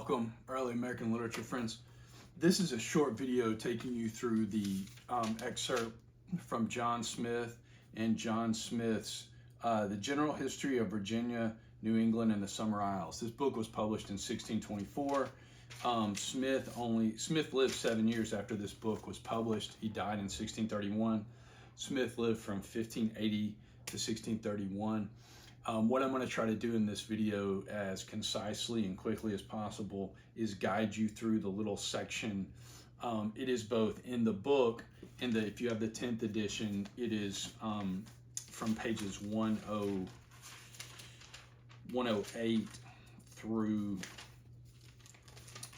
Welcome, early American literature friends. This is a short video taking you through the excerpt from John Smith and John Smith's The General History of Virginia, New England, and the Summer Isles. This book was published in 1624. Smith lived 7 years after this book was published. He died in 1631. Smith lived from 1580 to 1631. What I'm going to try to do in this video as concisely and quickly as possible is guide you through the little section. It is both in the book, if you have the 10th edition, it is from pages 108 through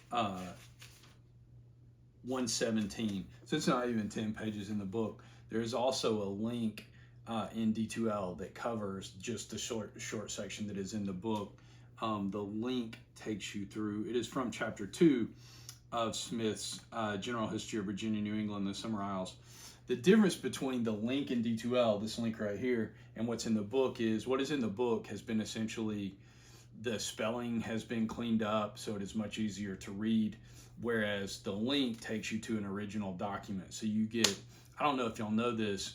117. So it's not even 10 pages in the book. There's also a link in D2L that covers just the short section that is in the book. The link takes you through, it is from chapter 2 of Smith's General History of Virginia, New England, and the Summer Isles. The difference between the link in D2L, this link right here, and what's in the book is, what is in the book has been essentially, the spelling has been cleaned up so it is much easier to read, whereas the link takes you to an original document. So you get, I don't know if y'all know this,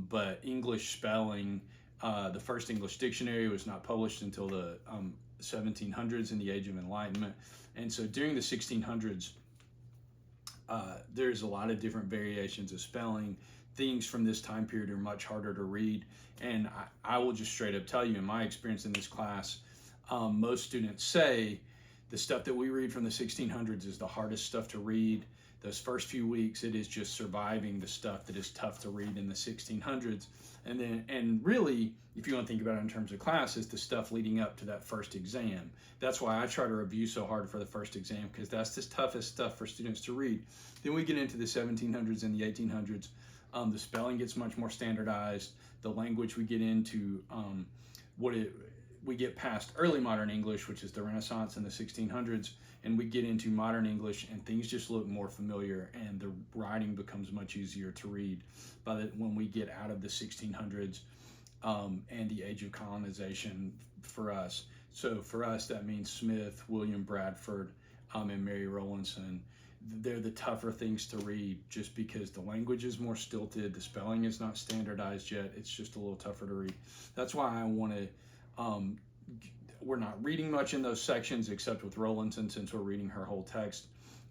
but English spelling, the first English dictionary was not published until the 1700s in the Age of Enlightenment. And so during the 1600s, there's a lot of different variations of spelling. Things from this time period are much harder to read. And I will just straight up tell you, in my experience in this class, most students say the stuff that we read from the 1600s is the hardest stuff to read. Those first few weeks, it is just surviving the stuff that is tough to read in the 1600s. And really, if you want to think about it in terms of class, is the stuff leading up to that first exam. That's why I try to review so hard for the first exam, because that's the toughest stuff for students to read. Then we get into the 1700s and the 1800s. The spelling gets much more standardized. The language we get into, we get past early modern English, which is the Renaissance in the 1600s, and we get into modern English, and things just look more familiar, and the writing becomes much easier to read when we get out of the 1600s and the age of colonization for us. So for us, that means Smith, William Bradford, and Mary Rowlandson. They're the tougher things to read just because the language is more stilted, the spelling is not standardized yet, it's just a little tougher to read. That's why I want to we're not reading much in those sections except with Rowlandson, since we're reading her whole text.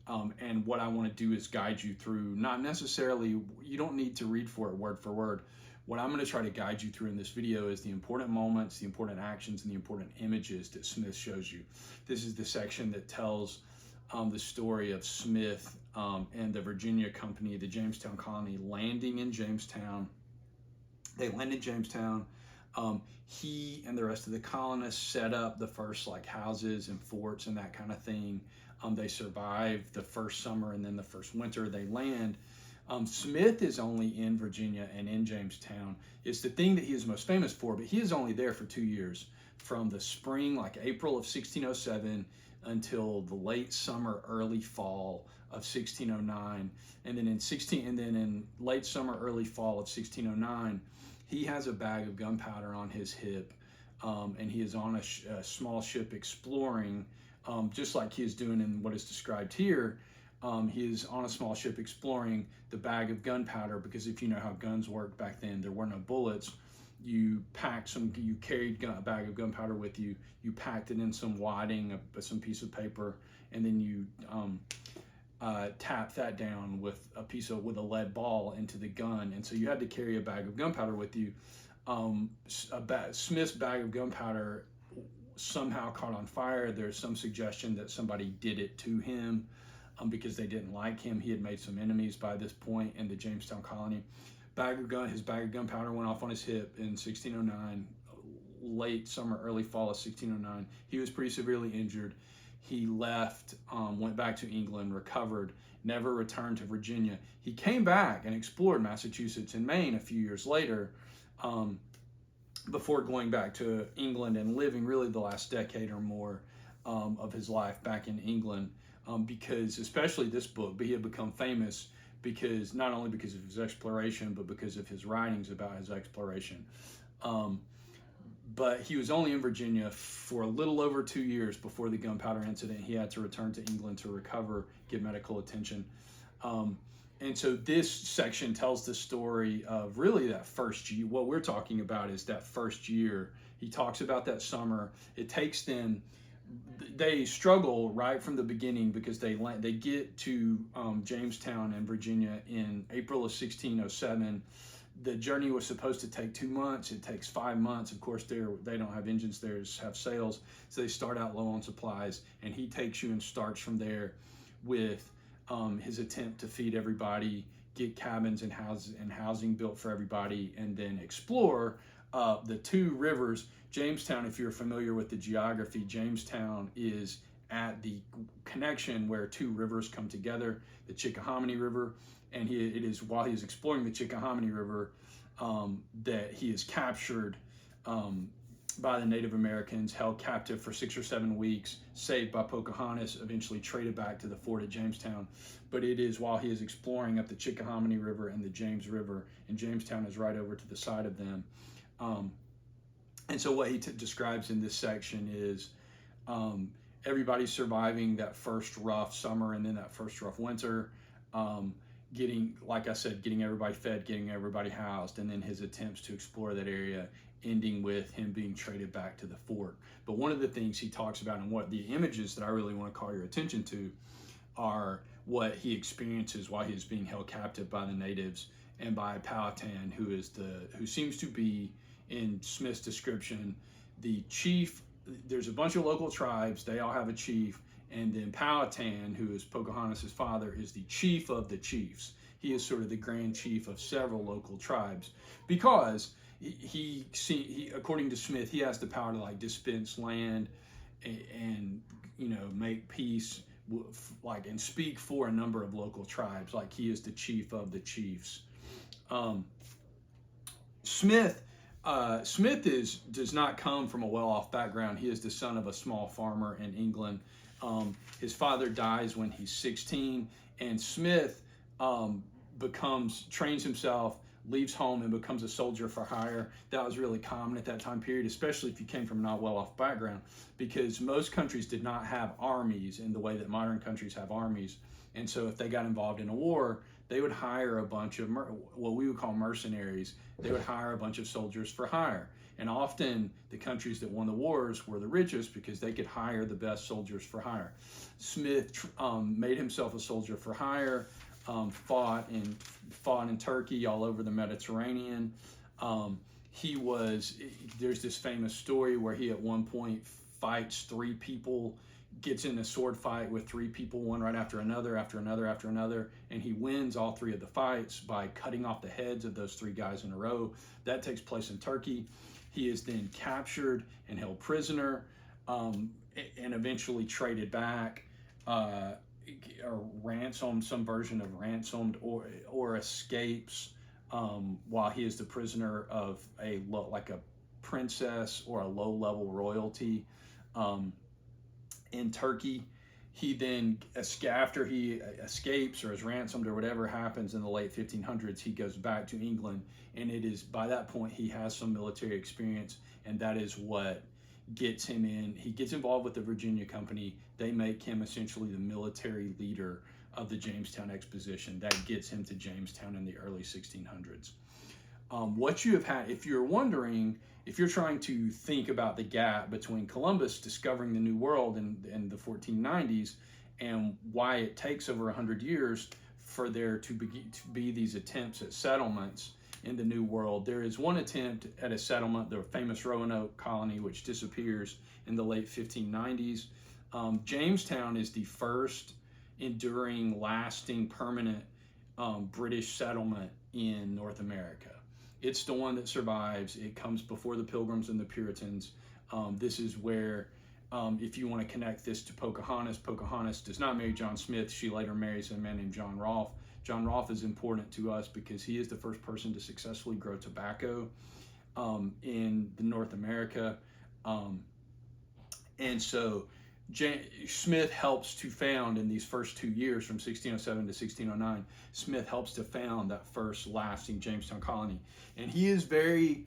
And what I want to do is guide you through, not necessarily, you don't need to read for it word for word. What I'm going to try to guide you through in this video is the important moments, the important actions, and the important images that Smith shows you. This is the section that tells the story of Smith and the Virginia Company, the Jamestown colony, landing in Jamestown. They land in Jamestown. He and the rest of the colonists set up the first houses and forts and that kind of thing. They survive the first summer, and then the first winter they land. Smith is only in Virginia and in Jamestown. It's the thing that he is most famous for, but he is only there for 2 years, from the spring, April of 1607, until the late summer, early fall of 1609. And then in late summer, early fall of 1609, he has a bag of gunpowder on his hip, and he is on a small ship exploring, just like he is doing in what is described here. He is on a small ship exploring the bag of gunpowder, because if you know how guns worked back then, there were no bullets. You carried a bag of gunpowder with you, you packed it in some wadding, some piece of paper, and then you tap that down with a lead ball into the gun. And so you had to carry a bag of gunpowder with you. Smith's bag of gunpowder somehow caught on fire. There's some suggestion that somebody did it to him because they didn't like him. He had made some enemies by this point in the Jamestown colony. His bag of gunpowder went off on his hip in 1609, late summer, early fall of 1609. He was pretty severely injured. He left, went back to England, recovered, never returned to Virginia. He came back and explored Massachusetts and Maine a few years later, before going back to England and living really the last decade or more of his life back in England, because especially this book, but he had become famous because not only because of his exploration, but because of his writings about his exploration. but he was only in Virginia for a little over 2 years before the gunpowder incident. He had to return to England to recover, get medical attention. And so this section tells the story of really that first year. What we're talking about is that first year. He talks about that summer. It takes them, they struggle right from the beginning because they get to Jamestown in Virginia in April of 1607. The journey was supposed to take 2 months. It takes 5 months. Of course, they don't have engines, they just have sails. So they start out low on supplies, and he takes you and starts from there with his attempt to feed everybody, get cabins and housing built for everybody, and then explore the two rivers. Jamestown, if you're familiar with the geography, Jamestown is at the connection where two rivers come together, the Chickahominy River, and it is while he is exploring the Chickahominy River that he is captured by the Native Americans, held captive for 6 or 7 weeks, saved by Pocahontas, eventually traded back to the fort at Jamestown. But it is while he is exploring up the Chickahominy River and the James River, and Jamestown is right over to the side of them. And so what he describes in this section is everybody surviving that first rough summer and then that first rough winter, getting, like I said, getting everybody fed, getting everybody housed, and then his attempts to explore that area, ending with him being traded back to the fort. But one of the things he talks about, and what the images that I really want to call your attention to, are what he experiences while he is being held captive by the natives and by Powhatan, who seems to be, in Smith's description, the chief. There's a bunch of local tribes, they all have a chief, and then Powhatan, who is Pocahontas' father, is the chief of the chiefs. He is sort of the grand chief of several local tribes, because he according to Smith, he has the power to like dispense land and make peace, like, and speak for a number of local tribes. Like, he is the chief of the chiefs. Smith does not come from a well-off background. He is the son of a small farmer in England. His father dies when he's 16, and Smith trains himself, leaves home, and becomes a soldier for hire. That was really common at that time period, especially if you came from a not well-off background, because most countries did not have armies in the way that modern countries have armies. And so if they got involved in a war, they would hire a bunch of what we would call mercenaries. They would hire a bunch of soldiers for hire. And often the countries that won the wars were the richest because they could hire the best soldiers for hire. Smith made himself a soldier for hire, fought in Turkey, all over the Mediterranean. There's this famous story where he at one point fights 3 people, gets in a sword fight with 3 people, one right after another, and he wins all 3 of the fights by cutting off the heads of those 3 guys in a row. That takes place in Turkey. He is then captured and held prisoner, and eventually traded back, or ransomed, some version of ransomed, or escapes while he is the prisoner of a princess or a low-level royalty in Turkey. He then, after he escapes or is ransomed or whatever happens in the late 1500s, he goes back to England, and it is by that point he has some military experience, and that is what gets him in. He gets involved with the Virginia Company. They make him essentially the military leader of the Jamestown Exposition. That gets him to Jamestown in the early 1600s. What you have had, if you're wondering, if you're trying to think about the gap between Columbus discovering the New World in the 1490s and why it takes over 100 years for there to be these attempts at settlements in the New World, there is one attempt at a settlement, the famous Roanoke colony, which disappears in the late 1590s. Jamestown is the first enduring, lasting, permanent British settlement in North America. It's the one that survives. It comes before the Pilgrims and the Puritans. This is where, if you want to connect this to Pocahontas does not marry John Smith. She later marries a man named John Rolfe. John Rolfe is important to us because he is the first person to successfully grow tobacco in North America. And so Smith helps to found, in these first 2 years from 1607 to 1609, Smith helps to found that first lasting Jamestown colony. And he is very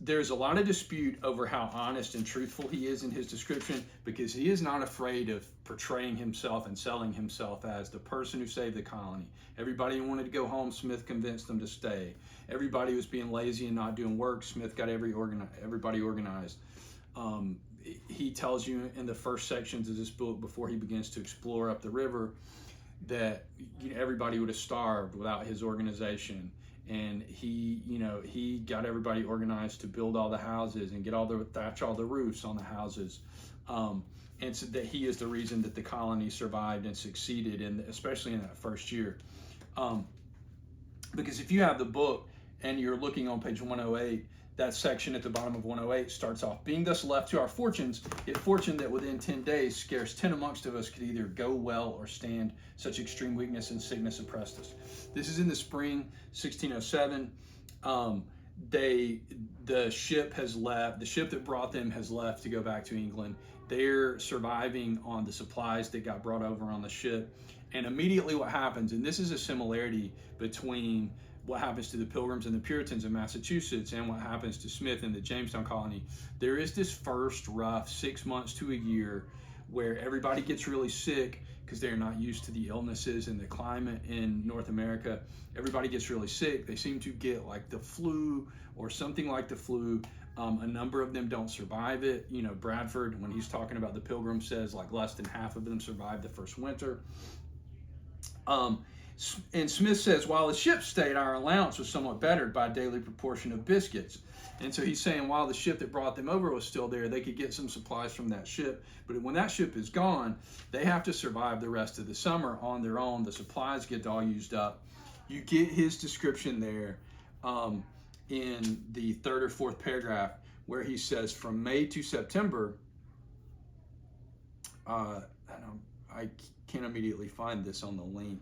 there's a lot of dispute over how honest and truthful he is in his description, because he is not afraid of portraying himself and selling himself as the person who saved the colony. Everybody who wanted to go home, Smith convinced them to stay. Everybody was being lazy and not doing work, Smith got everybody organized. He tells you in the first sections of this book, before he begins to explore up the river, that everybody would have starved without his organization. And he got everybody organized to build all the houses and thatch all the roofs on the houses. And so that he is the reason that the colony survived and succeeded, especially in that first year. Because if you have the book and you're looking on page 108, that section at the bottom of 108 starts off, being thus left to our fortunes, it fortuned that within 10 days, scarce 10 amongst of us could either go well or stand. Such extreme weakness and sickness oppressed us. This is in the spring, 1607. The ship has left. The ship that brought them has left to go back to England. They're surviving on the supplies that got brought over on the ship. And immediately what happens, and this is a similarity between what happens to the Pilgrims and the Puritans in Massachusetts and what happens to Smith in the Jamestown colony, there is this first rough 6 months to a year where everybody gets really sick because they're not used to the illnesses and the climate in North America. Everybody gets really sick. They seem to get like the flu or something like the flu. A number of them don't survive it. Bradford, when he's talking about the Pilgrims, says like less than half of them survived the first winter. And Smith says, while the ship stayed, our allowance was somewhat bettered by a daily proportion of biscuits. And so he's saying while the ship that brought them over was still there, they could get some supplies from that ship. But when that ship is gone, they have to survive the rest of the summer on their own. The supplies get all used up. You get his description there in the third or fourth paragraph where he says from May to September, I can't immediately find this on the link,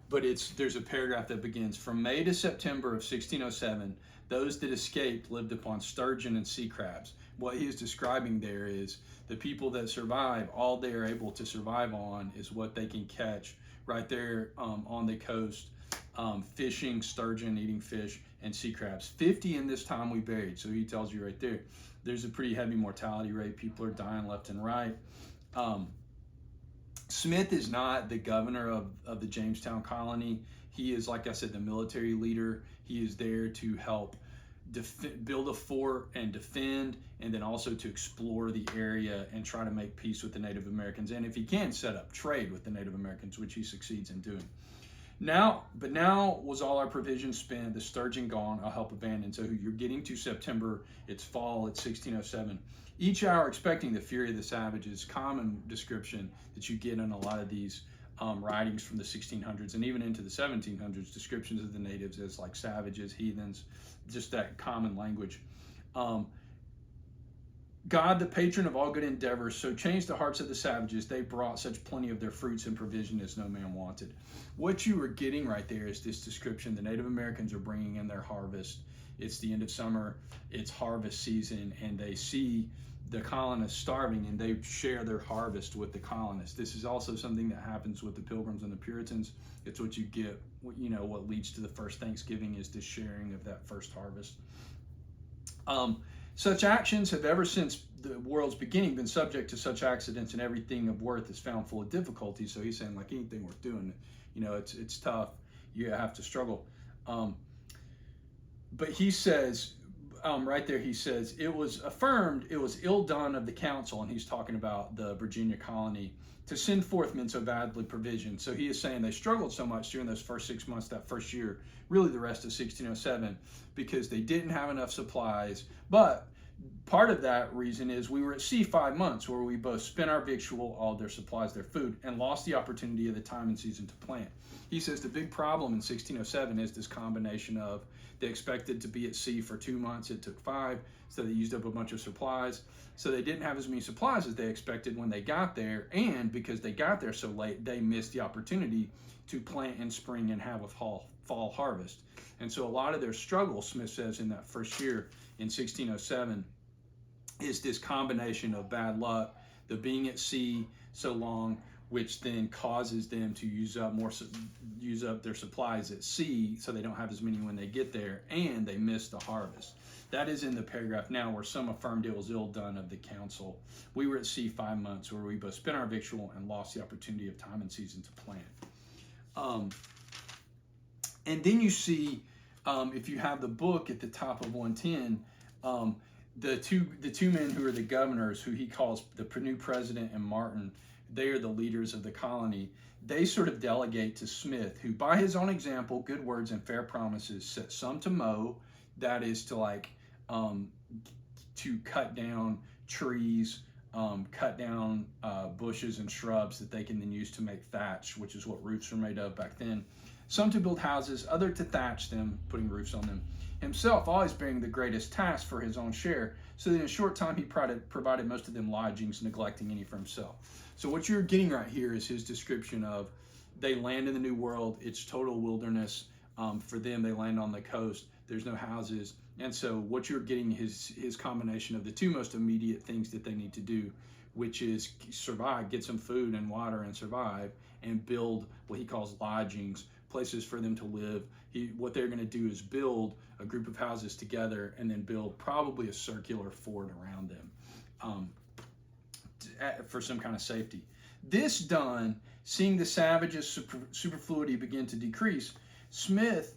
but there's a paragraph that begins, from May to September of 1607, those that escaped lived upon sturgeon and sea crabs. What he is describing there is the people that survive, all they are able to survive on is what they can catch right there on the coast, fishing, sturgeon, eating fish, and sea crabs. 50 in this time we buried. So he tells you right there, there's a pretty heavy mortality rate. People are dying left and right. Smith is not the governor of the Jamestown colony. He is, like I said, the military leader. He is there to help build a fort and defend, and then also to explore the area and try to make peace with the Native Americans. And if he can, set up trade with the Native Americans, which he succeeds in doing. Now was all our provisions spent, the sturgeon gone, our help abandoned. So you're getting to September, it's fall, it's 1607. Each hour expecting the fury of the savages, common description that you get in a lot of these writings from the 1600s and even into the 1700s, descriptions of the natives as like savages, heathens, just that common language. God, the patron of all good endeavors, so changed the hearts of the savages, they brought such plenty of their fruits and provision as no man wanted. What you are getting right there is this description. The Native Americans are bringing in their harvest. It's the end of summer, it's harvest season, and they see the colonists starving and they share their harvest with the colonists. This is also something that happens with the Pilgrims and the Puritans. It's what you get, what leads to the first Thanksgiving is the sharing of that first harvest. Such actions have ever since the world's beginning been subject to such accidents, and everything of worth is found full of difficulties. So he's saying like anything worth doing, it's tough. You have to struggle. But he says, right there, he says, it was affirmed, it was ill done of the council, and he's talking about the Virginia colony, to send forth men so badly provisioned. So he is saying they struggled so much during those first 6 months, that first year, really the rest of 1607, because they didn't have enough supplies. But part of that reason is we were at sea 5 months where we both spent our victual, all their supplies, their food, and lost the opportunity of the time and season to plant. He says the big problem in 1607 is this combination of they expected to be at sea for 2 months, it took 5, so they used up a bunch of supplies. So they didn't have as many supplies as they expected when they got there, and because they got there so late, they missed the opportunity to plant in spring and have a fall harvest. And so a lot of their struggle, Smith says, in that first year in 1607 is this combination of bad luck, the being at sea so long, which then causes them to use up their supplies at sea, so they don't have as many when they get there, and they miss the harvest. That is in the paragraph now where some affirmed it was ill done of the council. We were at sea 5 months, where we both spent our victual and lost the opportunity of time and season to plant. And then you see, if you have the book at the top of 110, the two men who are the governors, who he calls the new president and Martin, they are the leaders of the colony. They sort of delegate to Smith, who by his own example, good words and fair promises, set some to mow, that is to to cut down trees, cut down bushes and shrubs that they can then use to make thatch, which is what roofs were made of back then. Some to build houses, other to thatch them, putting roofs on them. Himself always bearing the greatest task for his own share, so that in a short time he provided most of them lodgings, neglecting any for himself. So what you're getting right here is his description of they land in the New World. It's total wilderness. For them, they land on the coast. There's no houses. And so what you're getting is his combination of the two most immediate things that they need to do, which is survive, get some food and water and survive, and build what he calls lodgings, places for them to live. What they're going to do is build a group of houses together and then build probably a circular fort around them for some kind of safety. This done, seeing the savages' superfluity begin to decrease, Smith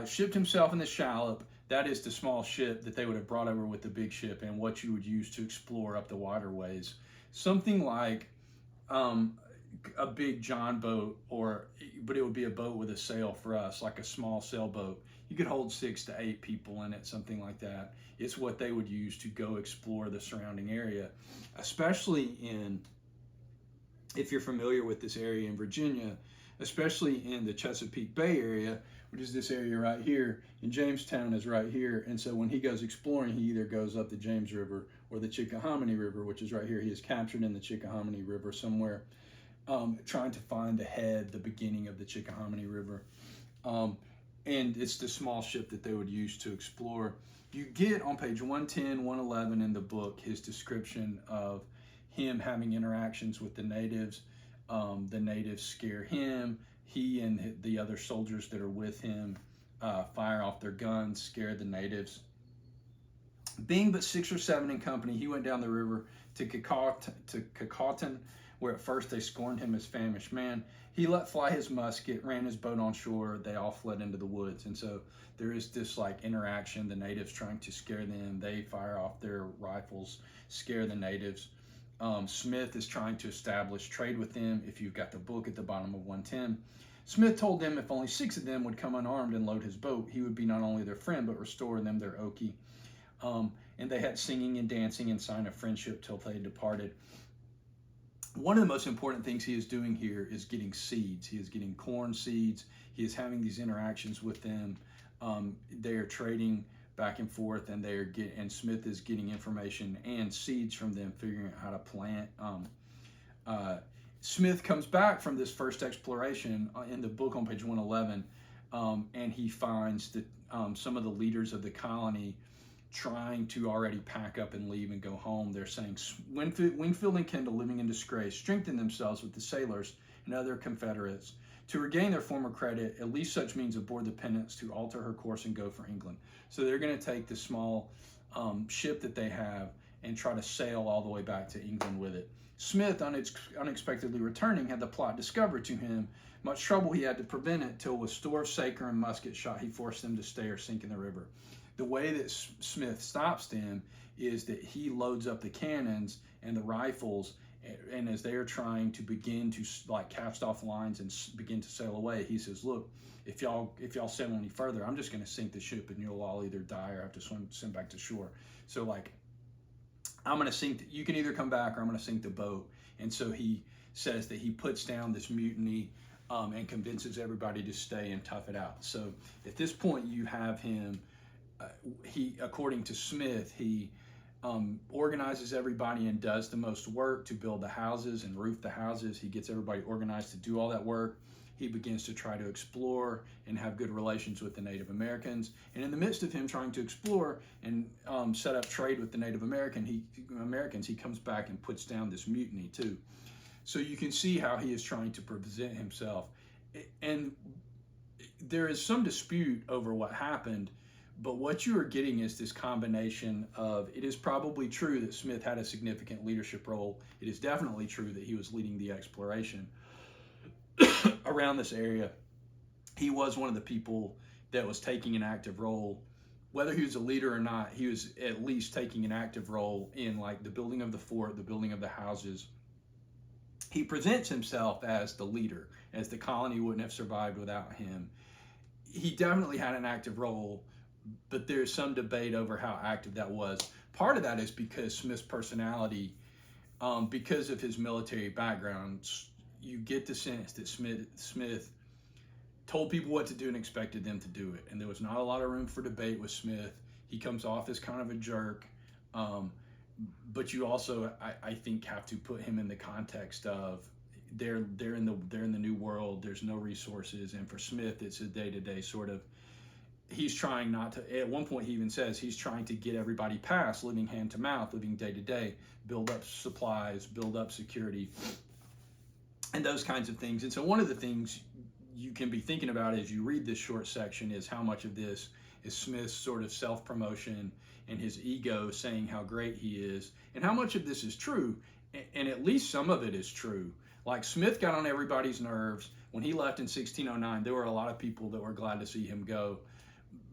shipped himself in the shallop, that is the small ship that they would have brought over with the big ship and what you would use to explore up the waterways. Something like a big John boat, but it would be a boat with a sail for us, like a small sailboat. You could hold 6 to 8 people in it, something like that. It's what they would use to go explore the surrounding area, especially if you're familiar with this area in Virginia, especially in the Chesapeake Bay area, which is this area right here, and Jamestown is right here. And so when he goes exploring, he either goes up the James River or the Chickahominy River, which is right here. He is captured in the Chickahominy River somewhere, trying to find the beginning of the Chickahominy River. And it's the small ship that they would use to explore. You get on page 110, 111 in the book, his description of him having interactions with the natives. The natives scare him. He and the other soldiers that are with him fire off their guns, scare the natives. Being but 6 or 7 in company, he went down the river to Kecoughtan, where at first they scorned him as famished man. He let fly his musket, ran his boat on shore. They all fled into the woods. And so there is this interaction, the natives trying to scare them. They fire off their rifles, scare the natives. Smith is trying to establish trade with them. If you've got the book at the bottom of 110, Smith told them if only 6 of them would come unarmed and load his boat, he would be not only their friend, but restore them their oki. And they had singing and dancing in sign of friendship till they departed. One of the most important things he is doing here is getting seeds. He is getting corn seeds. He is having these interactions with them. They are trading back and forth, and and Smith is getting information and seeds from them, figuring out how to plant. Smith comes back from this first exploration in the book on page 111, and he finds that some of the leaders of the colony trying to already pack up and leave and go home. They're saying Wingfield and Kendall, living in disgrace, strengthen themselves with the sailors and other Confederates to regain their former credit, at least such means aboard the Pennant to alter her course and go for England. So they're going to take the small ship that they have and try to sail all the way back to England with it. Smith, unexpectedly returning, had the plot discovered to him. Much trouble he had to prevent it, till with store of saker and musket shot he forced them to stay or sink in the river. The way that Smith stops them is that he loads up the cannons and the rifles, and as they are trying to begin to cast off lines and begin to sail away, he says, look, if y'all sail any further, I'm just going to sink the ship and you'll all either die or have to swim back to shore. So I'm going to sink, you can either come back or I'm going to sink the boat. And so he says that he puts down this mutiny and convinces everybody to stay and tough it out. So at this point you have him, according to Smith, he organizes everybody and does the most work to build the houses and roof the houses. He gets everybody organized to do all that work. He begins to try to explore and have good relations with the Native Americans. And in the midst of him trying to explore and set up trade with the Native Americans, he comes back and puts down this mutiny too. So you can see how he is trying to present himself. And there is some dispute over what happened, But what you are getting is this combination of, it is probably true that Smith had a significant leadership role. It is definitely true that he was leading the exploration around this area. He was one of the people that was taking an active role. Whether he was a leader or not, he was at least taking an active role in like the building of the fort, the building of the houses. He presents himself as the leader, as the colony wouldn't have survived without him. He definitely had an active role, but there's some debate over how active that was. Part of that is because Smith's personality, because of his military background, you get the sense that Smith told people what to do and expected them to do it. And there was not a lot of room for debate with Smith. He comes off as kind of a jerk. But you also, I think, have to put him in the context of they're in the new world. There's no resources, and for Smith, it's a day-to-day sort of. He's trying not to. At one point, he even says he's trying to get everybody past living hand to mouth, living day to day, build up supplies, build up security, and those kinds of things. And so, one of the things you can be thinking about as you read this short section is how much of this is Smith's sort of self-promotion and his ego saying how great he is, and how much of this is true, and at least some of it is true. Like, Smith got on everybody's nerves. When he left in 1609, there were a lot of people that were glad to see him go,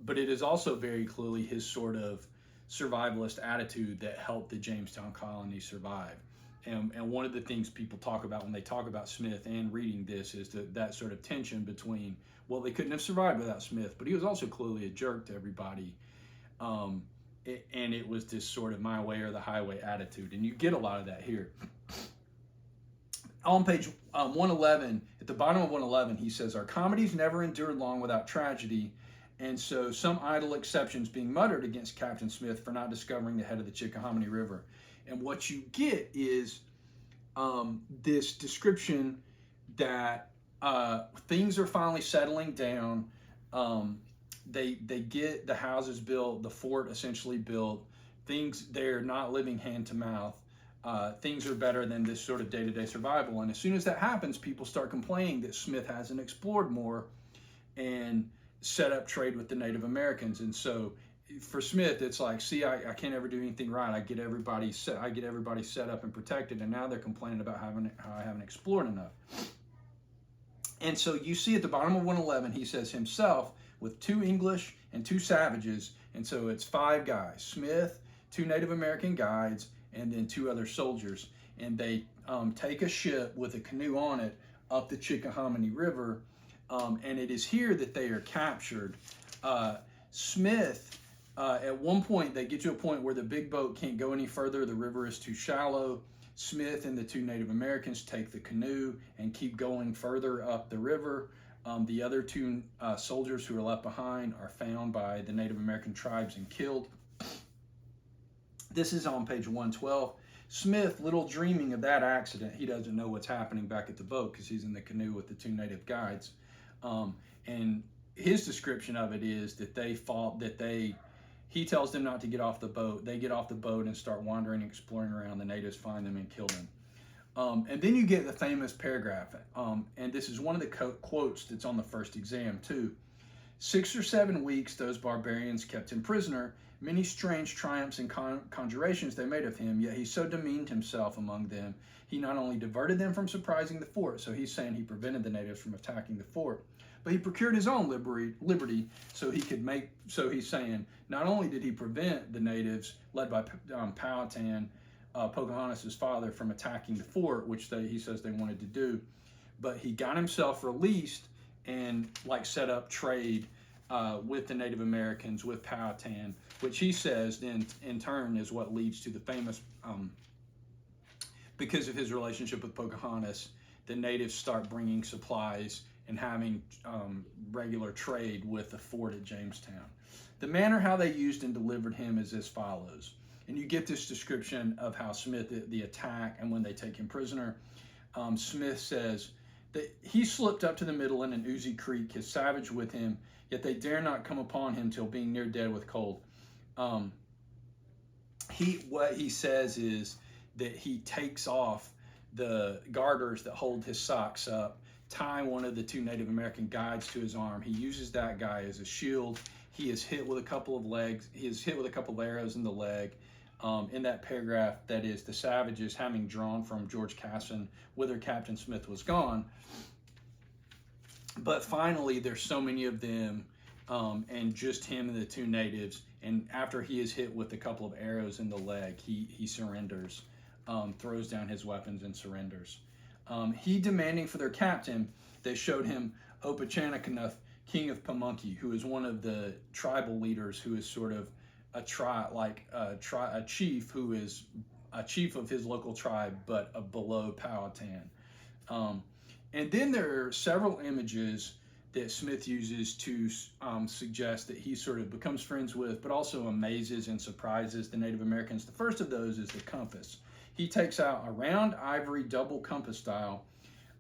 but it is also very clearly his sort of survivalist attitude that helped the Jamestown colony survive. And one of the things people talk about when they talk about Smith and reading this is that sort of tension between, well, they couldn't have survived without Smith, but he was also clearly a jerk to everybody. And it was this sort of my way or the highway attitude. And you get a lot of that here. On page 111, at the bottom of 111, he says, our comedies never endured long without tragedy, and so some idle exceptions being muttered against Captain Smith for not discovering the head of the Chickahominy River. And what you get is this description that things are finally settling down. They get the houses built, the fort essentially built. Things, they're not living hand to mouth. Things are better than this sort of day-to-day survival. And as soon as that happens, people start complaining that Smith hasn't explored more and set up trade with the Native Americans. And so for Smith, it's like, see, I can't ever do anything right. I get everybody set up and protected, and now they're complaining about how I haven't explored enough. And so you see at the bottom of 111, he says himself with 2 English and 2 savages, and so it's 5 guys: Smith, 2 Native American guides, and then 2 other soldiers. And they take a ship with a canoe on it up the Chickahominy River, and it is here that they are captured. Smith, at one point, they get to a point where the big boat can't go any further. The river is too shallow. Smith and the 2 Native Americans take the canoe and keep going further up the river. The other 2 soldiers who are left behind are found by the Native American tribes and killed. This is on page 112. Smith, little dreaming of that accident, he doesn't know what's happening back at the boat because he's in the canoe with the 2 native guides. And his description of it is that he tells them not to get off the boat. They get off the boat and start wandering and exploring around. The natives find them and kill them. And then you get the famous paragraph. And this is one of the quotes that's on the first exam too. 6 or 7 weeks those barbarians kept him prisoner. Many strange triumphs and conjurations they made of him, yet he so demeaned himself among them. He not only diverted them from surprising the fort, so he's saying he prevented the natives from attacking the fort, but he procured his own liberty so he could make, so he's saying not only did he prevent the natives led by Powhatan, Pocahontas' father, from attacking the fort, which he says they wanted to do, but he got himself released and like set up trade with the Native Americans, with Powhatan, which he says then in turn is what leads to the famous, because of his relationship with Pocahontas, the natives start bringing supplies and having regular trade with the fort at Jamestown. The manner how they used and delivered him is as follows. And you get this description of how Smith, the attack and when they take him prisoner. Smith says that he slipped up to the middle in an oozy creek, his savage with him, yet they dare not come upon him till being near dead with cold. What he says is that he takes off the garters that hold his socks up, tie one of the 2 Native American guides to his arm. He uses that guy as a shield. He is hit with a couple of legs. He is hit with a couple of arrows in the leg. In that paragraph, that is, the savages having drawn from George Casson, whither Captain Smith was gone. But finally, there's so many of them, and just him and the two natives. And after he is hit with a couple of arrows in the leg, he surrenders, throws down his weapons and surrenders. He demanding for their captain, they showed him Opachananough, king of Pamunkey, who is one of the tribal leaders, who is sort of a chief, who is a chief of his local tribe, but below Powhatan. And then there are several images that Smith uses to suggest that he sort of becomes friends with, but also amazes and surprises the Native Americans. The first of those is the compass. He takes out a round ivory double compass dial.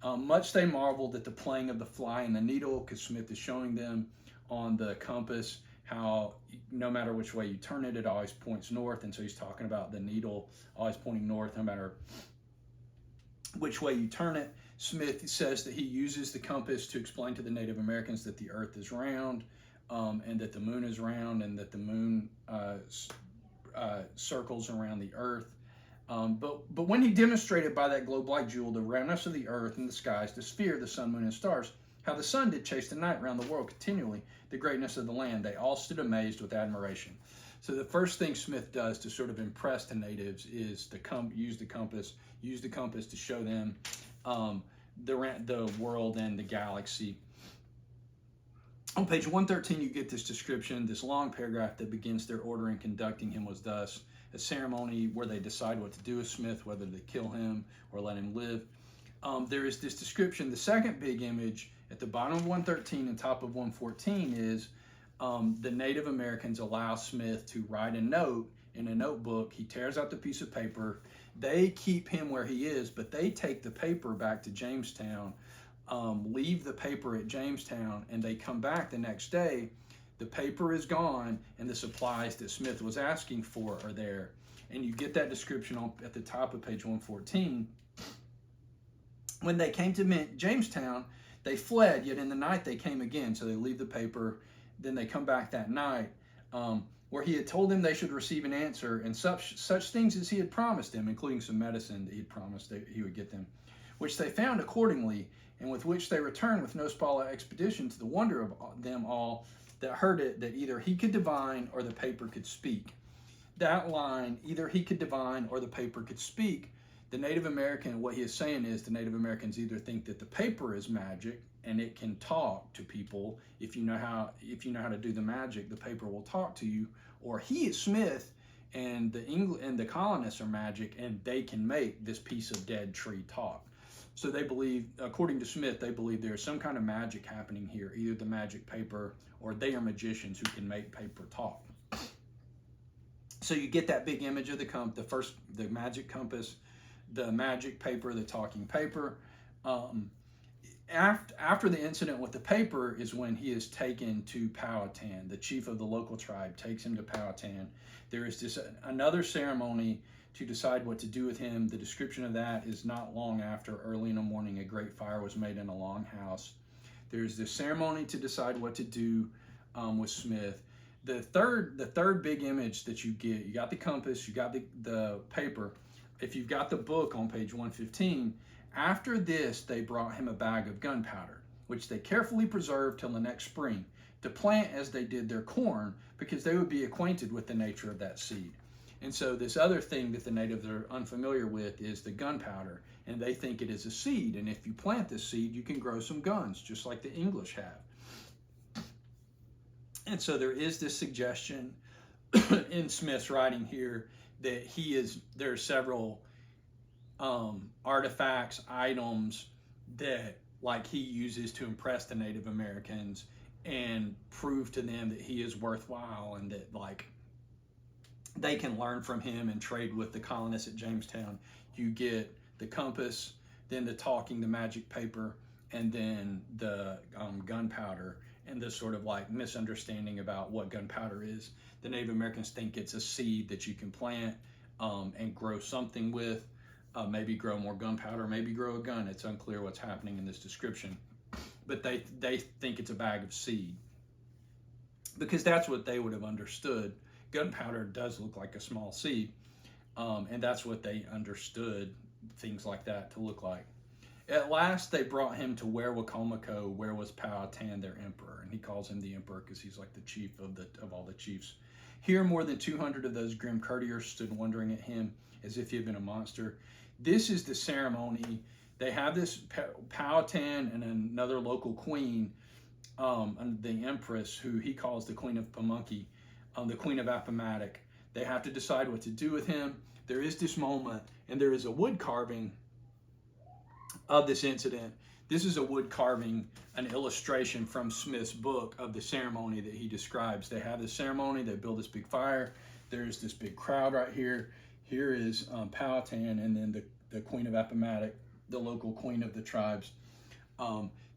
Much they marveled at the playing of the fly and the needle, because Smith is showing them on the compass how no matter which way you turn it, it always points north. And so he's talking about the needle always pointing north no matter which way you turn it. Smith says that he uses the compass to explain to the Native Americans that the earth is round, and that the moon is round, and that the moon circles around the earth. But when he demonstrated by that globe-like jewel the roundness of the earth and the skies, the sphere, the sun, moon, and stars, how the sun did chase the night round the world continually, the greatness of the land, they all stood amazed with admiration. So the first thing Smith does to sort of impress the natives is to use the compass to show them the world and the galaxy. On page 113, you get this description, this long paragraph that begins their order in conducting him was thus: a ceremony where they decide what to do with Smith, whether to kill him or let him live. There is this description. The second big image at the bottom of 113 and top of 114 is the Native Americans allow Smith to write a note in a notebook. He tears out the piece of paper. They keep him where he is, but they take the paper back to Jamestown, leave the paper at Jamestown, and they come back the next day. The paper is gone, and the supplies that Smith was asking for are there. And you get that description at the top of page 114. When they came to Jamestown, they fled, yet in the night they came again. So they leave the paper, then they come back that night, where he had told them they should receive an answer, and such things as he had promised them, including some medicine that he had promised that he would get them, which they found accordingly, and with which they returned with no small expedition, to the wonder of them all that heard it, that either he could divine or the paper could speak. That line, either he could divine or the paper could speak, the Native American, what he is saying is the Native Americans either think that the paper is magic and it can talk to people. If you know how to do the magic, the paper will talk to you, or he is Smith and the colonists are magic and they can make this piece of dead tree talk. So they believe, according to Smith, they believe there's some kind of magic happening here, either the magic paper or they are magicians who can make paper talk. So you get that big image of the magic compass, the magic paper, the talking paper. After the incident with the paper is when he is taken to Powhatan. The chief of the local tribe takes him to Powhatan. There is another ceremony to decide what to do with him. The description of that is not long after. Early in the morning, a great fire was made in a long house. There's this ceremony to decide what to do with Smith. The third big image that you get, you got the compass, you got the paper. If you've got the book on page 115, after this, they brought him a bag of gunpowder, which they carefully preserved till the next spring, to plant as they did their corn, because they would be acquainted with the nature of that seed. And so this other thing that the natives are unfamiliar with is the gunpowder, and they think it is a seed. And if you plant this seed, you can grow some guns, just like the English have. And so there is this suggestion in Smith's writing here that there are several artifacts, items that he uses to impress the Native Americans and prove to them that he is worthwhile and that they can learn from him and trade with the colonists at Jamestown. You get the compass, then the magic paper, and then the gunpowder, and this sort of misunderstanding about what gunpowder is. The Native Americans think it's a seed that you can plant and grow something with, maybe grow more gunpowder, maybe grow a gun. It's unclear what's happening in this description, but they think it's a bag of seed. because that's what they would have understood. Gunpowder does look like a small seed, and that's what they understood things like that to look like. At last, they brought him to where Wacomico, where was Powhatan, their emperor, and he calls him the emperor because he's like the chief of all the chiefs. Here, more than 200 of those grim courtiers stood wondering at him as if he had been a monster. This is the ceremony. They have this Powhatan and another local queen, the empress, who he calls the Queen of Pamunkey, the Queen of Appomattox. They have to decide what to do with him. There is this moment, and there is a wood carving of this incident. This is a wood carving, an illustration from Smith's book of the ceremony that he describes. They have this ceremony, they build this big fire, there's this big crowd right here. Here is Powhatan, and then the Queen of Appomattox, the local queen of the tribes.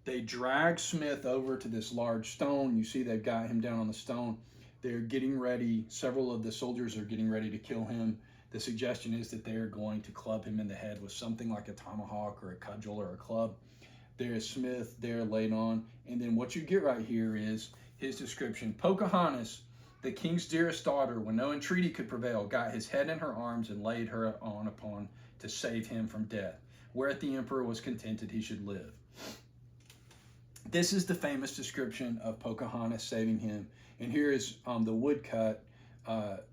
They drag Smith over to this large stone. You see they've got him down on the stone. They're getting ready, several of the soldiers are getting ready to kill him. The suggestion is that they are going to club him in the head with something like a tomahawk or a cudgel or a club. There is Smith there laid on. And then what you get right here is his description. Pocahontas, the king's dearest daughter, when no entreaty could prevail, got his head in her arms and laid her on upon to save him from death, whereat the emperor was contented he should live. This is the famous description of Pocahontas saving him. And here is the woodcut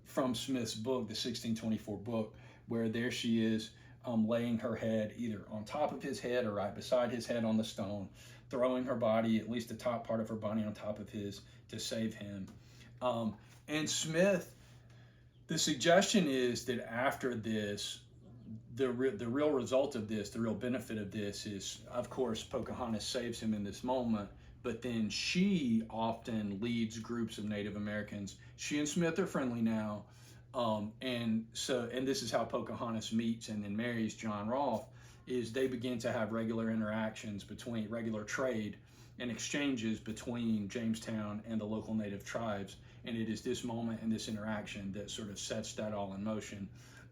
from Smith's book, the 1624 book, where there she is laying her head either on top of his head or right beside his head on the stone, throwing her body, at least the top part of her body, on top of his to save him. And Smith, the suggestion is that after this, the real result of this, the real benefit of this is, of course, Pocahontas saves him in this moment, but then she often leads groups of Native Americans. She and Smith are friendly now, and this is how Pocahontas meets and then marries John Rolfe, is they begin to have regular interactions between, regular trade and exchanges between Jamestown and the local Native tribes, and it is this moment and this interaction that sort of sets that all in motion.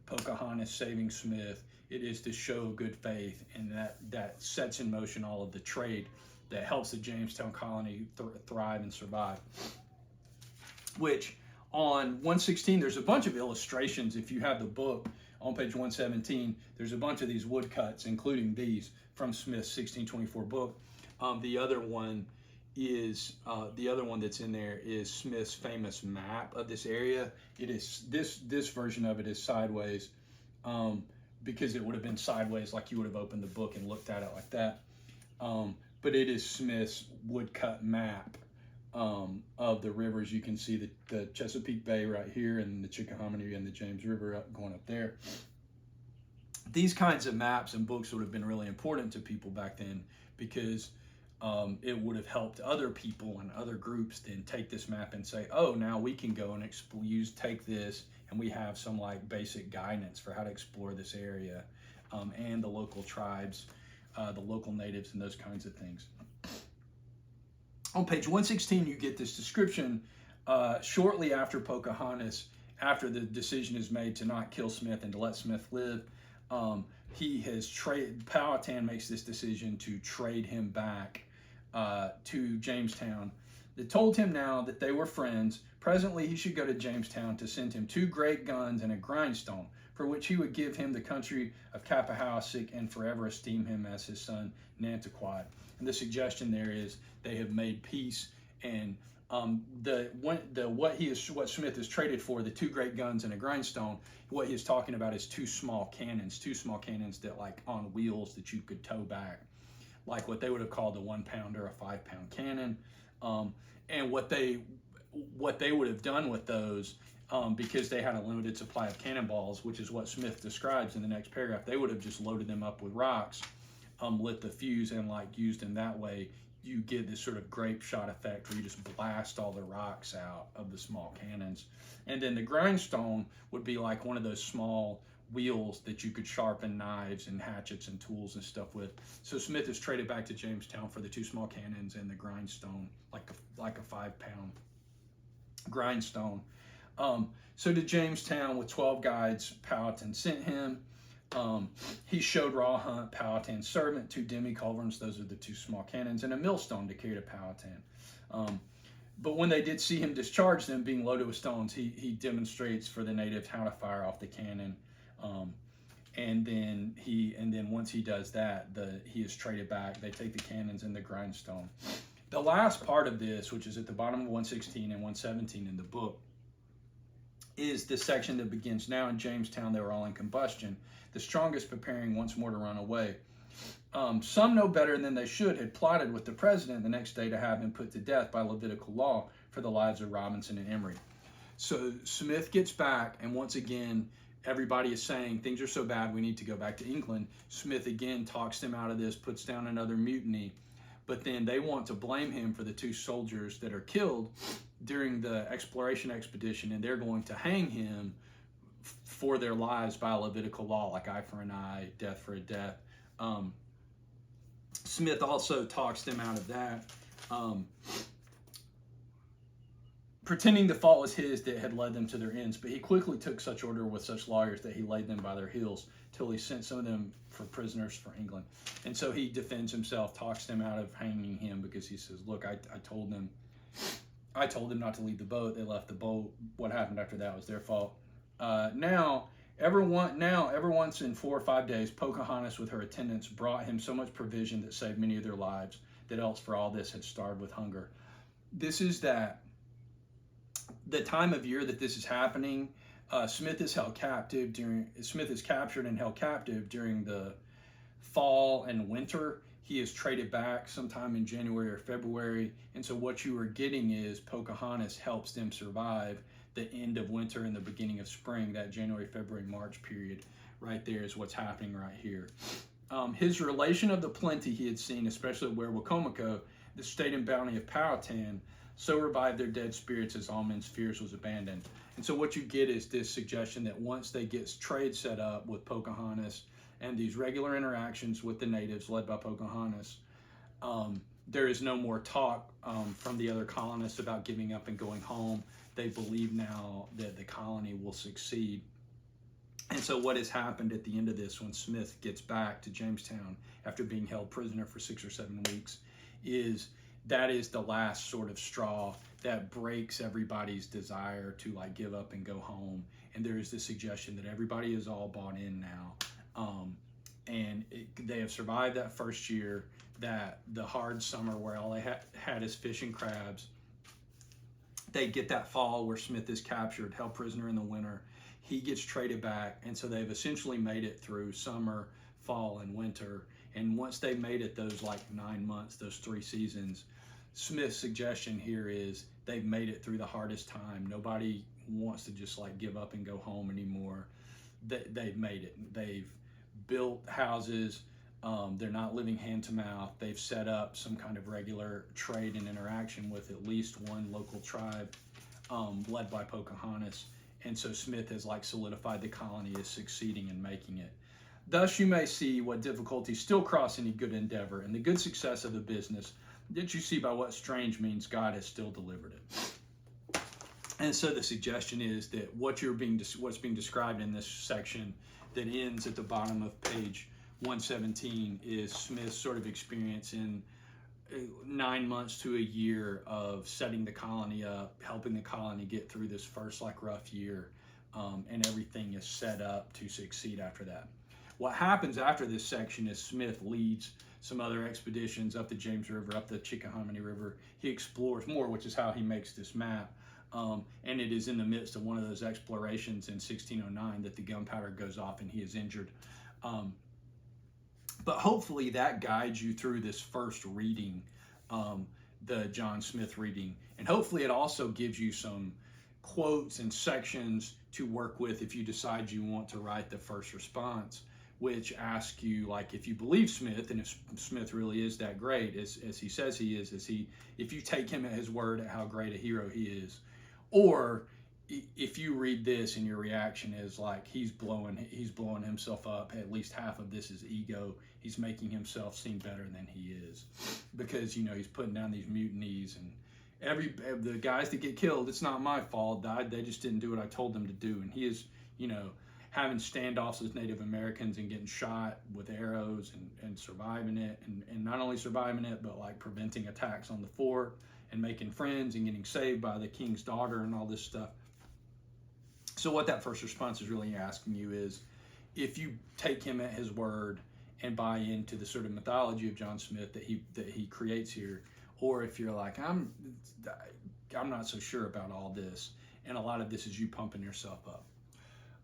Pocahontas saving Smith, it is to show good faith, and that sets in motion all of the trade that helps the Jamestown colony thrive and survive. Which on 116, there's a bunch of illustrations. If you have the book on page 117, there's a bunch of these woodcuts, including these from Smith's 1624 book. The other one that's in there is Smith's famous map of this area. It is this version of it is sideways, because it would have been sideways like you would have opened the book and looked at it like that. But it is Smith's woodcut map of the rivers. You can see the Chesapeake Bay right here, and the Chickahominy and the James River going up there. These kinds of maps and books would have been really important to people back then, because it would have helped other people and other groups then take this map and say, oh, now we can go and take this, and we have some like basic guidance for how to explore this area, and the local tribes, the local natives, and those kinds of things. On page 116, you get this description shortly after Pocahontas, after the decision is made to not kill Smith and to let Smith live. Powhatan makes this decision to trade him back to Jamestown. They told him now that they were friends. Presently, he should go to Jamestown to send him 2 great guns and a grindstone, for which he would give him the country of Cappahowsick and forever esteem him as his son Nantucket. And the suggestion there is they have made peace, and what Smith has traded for, the 2 great guns and a grindstone, what he's talking about is 2 small cannons that like on wheels that you could tow back, like what they would have called a 1-pound or a 5-pound cannon. And what they would have done with those, because they had a limited supply of cannonballs, which is what Smith describes in the next paragraph, they would have just loaded them up with rocks, lit the fuse, and like used them that way. You get this sort of grape shot effect where you just blast all the rocks out of the small cannons. And then the grindstone would be like one of those small wheels that you could sharpen knives and hatchets and tools and stuff with. So Smith is traded back to Jamestown for the 2 small cannons and the grindstone, like a 5-pound grindstone. So to Jamestown with 12 guides, Powhatan sent him. He showed Rawhunt, Powhatan's servant, 2 demi-culverins, those are the 2 small cannons, and a millstone to carry to Powhatan. But when they did see him discharge them, being loaded with stones, he demonstrates for the natives how to fire off the cannon. Um, and then once he does that, he is traded back. They take the cannons and the grindstone. The last part of this, which is at the bottom of 116 and 117 in the book, is the section that begins, now in Jamestown they were all in combustion, the strongest preparing once more to run away. Some no better than they should had plotted with the president the next day to have him put to death by Levitical law for the lives of Robinson and Emory. So Smith gets back, and once again, everybody is saying things are so bad we need to go back to England. Smith again talks them out of this, puts down another mutiny, but then they want to blame him for the 2 soldiers that are killed during the exploration expedition, and they're going to hang him for their lives by Levitical law, like eye for an eye, death for a death. Smith also talks them out of that, pretending the fault was his that had led them to their ends, but he quickly took such order with such lawyers that he laid them by their heels till he sent some of them for prisoners for England. And so he defends himself, talks them out of hanging him, because he says, look, I told them not to leave the boat. They left the boat. What happened after that was their fault. Now, every once in 4 or 5 days, Pocahontas with her attendants brought him so much provision that saved many of their lives, that else for all this had starved with hunger. This is the time of year that this is happening. Smith is captured and held captive during the fall and winter. He is traded back sometime in January or February. And so what you are getting is Pocahontas helps them survive the end of winter and the beginning of spring. That January, February, March period right there is what's happening right here. His relation of the plenty he had seen, especially where Wacomico, the state and bounty of Powhatan, so revived their dead spirits as all men's fears was abandoned. And so what you get is this suggestion that once they get trade set up with Pocahontas and these regular interactions with the natives led by Pocahontas, there is no more talk from the other colonists about giving up and going home. They believe now that the colony will succeed. And so what has happened at the end of this, when Smith gets back to Jamestown after being held prisoner for 6 or 7 weeks, is that is the last sort of straw that breaks everybody's desire to like give up and go home. And there is this suggestion that everybody is all bought in now. They have survived that first year, that the hard summer where all they had is fish and crabs. They get that fall where Smith is captured, held prisoner in the winter. He gets traded back, and so they've essentially made it through summer, fall, and winter. And once they made it those like 9 months, those 3 seasons, Smith's suggestion here is they've made it through the hardest time. Nobody wants to just like give up and go home anymore. They've made it. They've built houses. They're not living hand to mouth. They've set up some kind of regular trade and interaction with at least one local tribe led by Pocahontas. And so Smith has like solidified the colony as succeeding in making it. Thus you may see what difficulties still cross any good endeavor, and the good success of the business that you see by what strange means God has still delivered it. And so the suggestion is that what's being described in this section that ends at the bottom of page 117 is Smith's sort of experience in 9 months to a year of setting the colony up, helping the colony get through this first like rough year, and everything is set up to succeed after that. What happens after this section is Smith leads some other expeditions up the James River, up the Chickahominy River. He explores more, which is how he makes this map. And it is in the midst of one of those explorations in 1609 that the gunpowder goes off and he is injured. But hopefully that guides you through this first reading, the John Smith reading. And hopefully it also gives you some quotes and sections to work with if you decide you want to write the first response, which ask you, like, if you believe Smith, and if Smith really is that great, as he says he is, if you take him at his word at how great a hero he is, or if you read this and your reaction is like he's blowing himself up, at least half of this is ego. He's making himself seem better than he is, because he's putting down these mutinies, and the guys that get killed, it's not my fault. They just didn't do what I told them to do, and he is having standoffs with Native Americans and getting shot with arrows and surviving it, and not only surviving it, but like preventing attacks on the fort and making friends and getting saved by the king's daughter and all this stuff. So what that first response is really asking you is, if you take him at his word and buy into the sort of mythology of John Smith that he creates here, or if you're like, I'm not so sure about all this, and a lot of this is you pumping yourself up.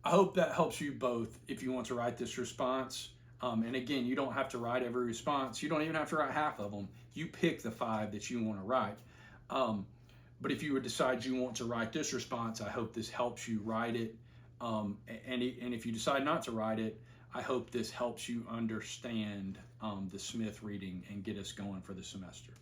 I hope that helps you both if you want to write this response. And again, you don't have to write every response. You don't even have to write half of them. You pick the 5 that you want to write. But if you would decide you want to write this response, I hope this helps you write it. And if you decide not to write it, I hope this helps you understand the Smith reading and get us going for the semester.